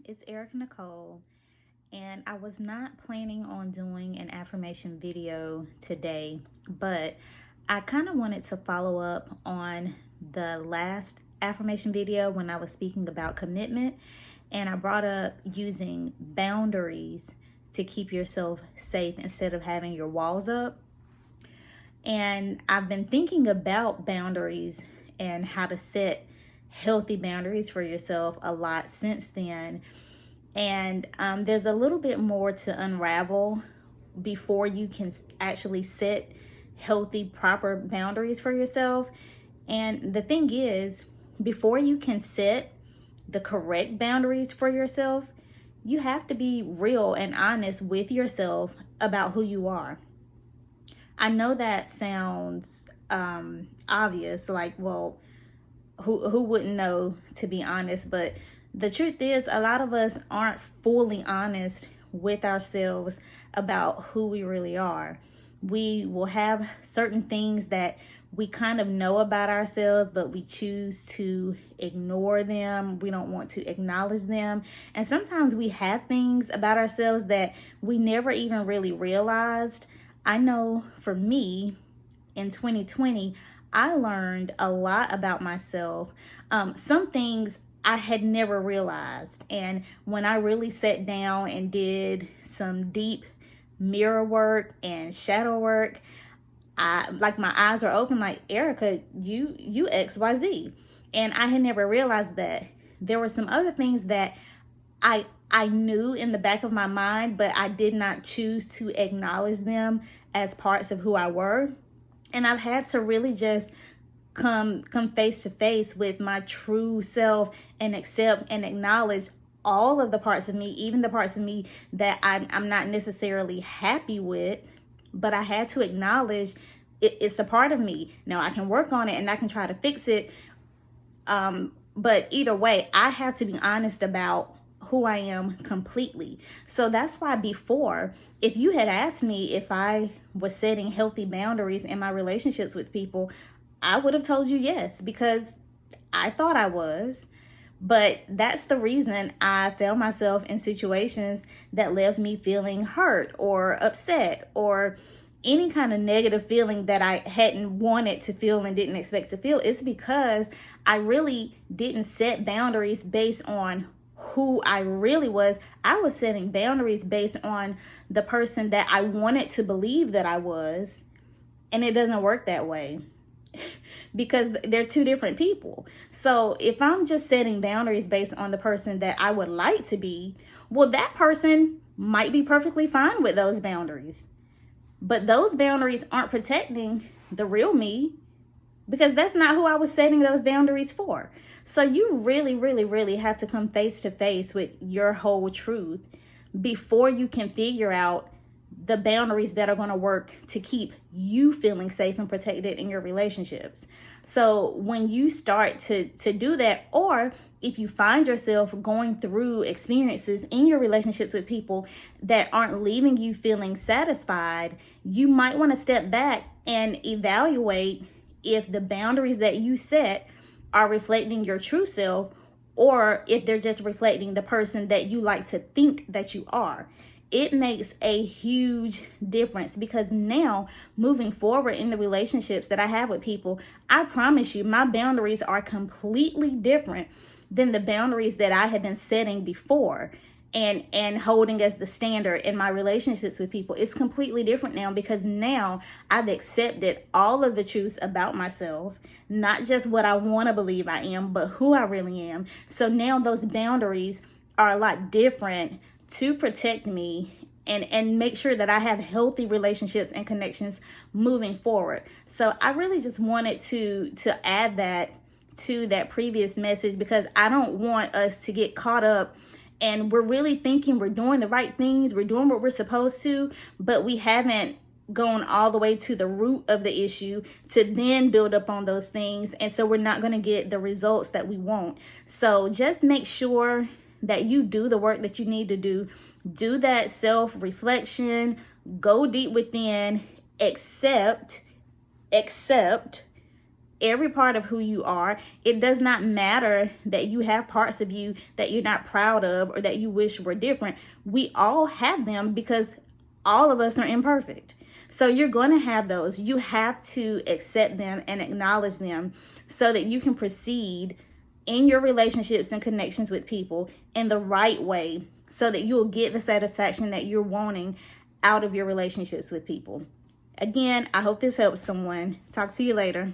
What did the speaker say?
It's Erica Nicole, and I was not planning on doing an affirmation video today, but I kind of wanted to follow up on the last affirmation video when I was speaking about commitment, and I brought up using boundaries to keep yourself safe instead of having your walls up. And I've been thinking about boundaries and how to set healthy boundaries for yourself a lot since then. And there's a little bit more to unravel before you can actually set healthy, proper boundaries for yourself. And the thing is, before you can set the correct boundaries for yourself, you have to be real and honest with yourself about who you are. I know that sounds obvious, like, well, who wouldn't know, to be honest, but the truth is a lot of us aren't fully honest with ourselves about who we really are. We will have certain things that we kind of know about ourselves, but we choose to ignore them. We don't want to acknowledge them. And sometimes we have things about ourselves that we never even really realized. I know for me, in 2020, I learned a lot about myself. Some things I had never realized. And when I really sat down and did some deep mirror work and shadow work, I like my eyes were open, like, Erica, you XYZ. And I had never realized that there were some other things that I knew in the back of my mind, but I did not choose to acknowledge them as parts of who I were. And I've had to really just come face to face with my true self and accept and acknowledge all of the parts of me, even the parts of me that I'm not necessarily happy with, but I had to acknowledge it's a part of me. Now I can work on it and I can try to fix it, but either way, I have to be honest about who I am completely. So that's why before, if you had asked me if I was setting healthy boundaries in my relationships with people, I would have told you yes, because I thought I was. But that's the reason I found myself in situations that left me feeling hurt or upset or any kind of negative feeling that I hadn't wanted to feel and didn't expect to feel. It's because I really didn't set boundaries based on who I really was. I was setting boundaries based on the person that I wanted to believe that I was. And it doesn't work that way because they're two different people. So if I'm just setting boundaries based on the person that I would like to be, well, that person might be perfectly fine with those boundaries. But those boundaries aren't protecting the real me, because that's not who I was setting those boundaries for. So you really, really, really have to come face to face with your whole truth before you can figure out the boundaries that are going to work to keep you feeling safe and protected in your relationships. So when you start to do that, or if you find yourself going through experiences in your relationships with people that aren't leaving you feeling satisfied, you might want to step back and evaluate if the boundaries that you set are reflecting your true self, or if they're just reflecting the person that you like to think that you are. It makes a huge difference, because now moving forward in the relationships that I have with people, I promise you my boundaries are completely different than the boundaries that I had been setting before and holding as the standard in my relationships with people. It's completely different now, because now I've accepted all of the truths about myself, not just what I want to believe I am, but who I really am. So now those boundaries are a lot different to protect me and make sure that I have healthy relationships and connections moving forward. So I really just wanted to add that to that previous message, because I don't want us to get caught up and we're really thinking we're doing the right things, we're doing what we're supposed to, but we haven't gone all the way to the root of the issue to then build up on those things. And so we're not going to get the results that we want. So just make sure that you do the work that you need to do that self-reflection, go deep within, accept every part of who you are. It does not matter that you have parts of you that you're not proud of or that you wish were different. We all have them because all of us are imperfect. So you're going to have those. You have to accept them and acknowledge them so that you can proceed in your relationships and connections with people in the right way, so that you'll get the satisfaction that you're wanting out of your relationships with people. Again, I hope this helps someone. Talk to you later.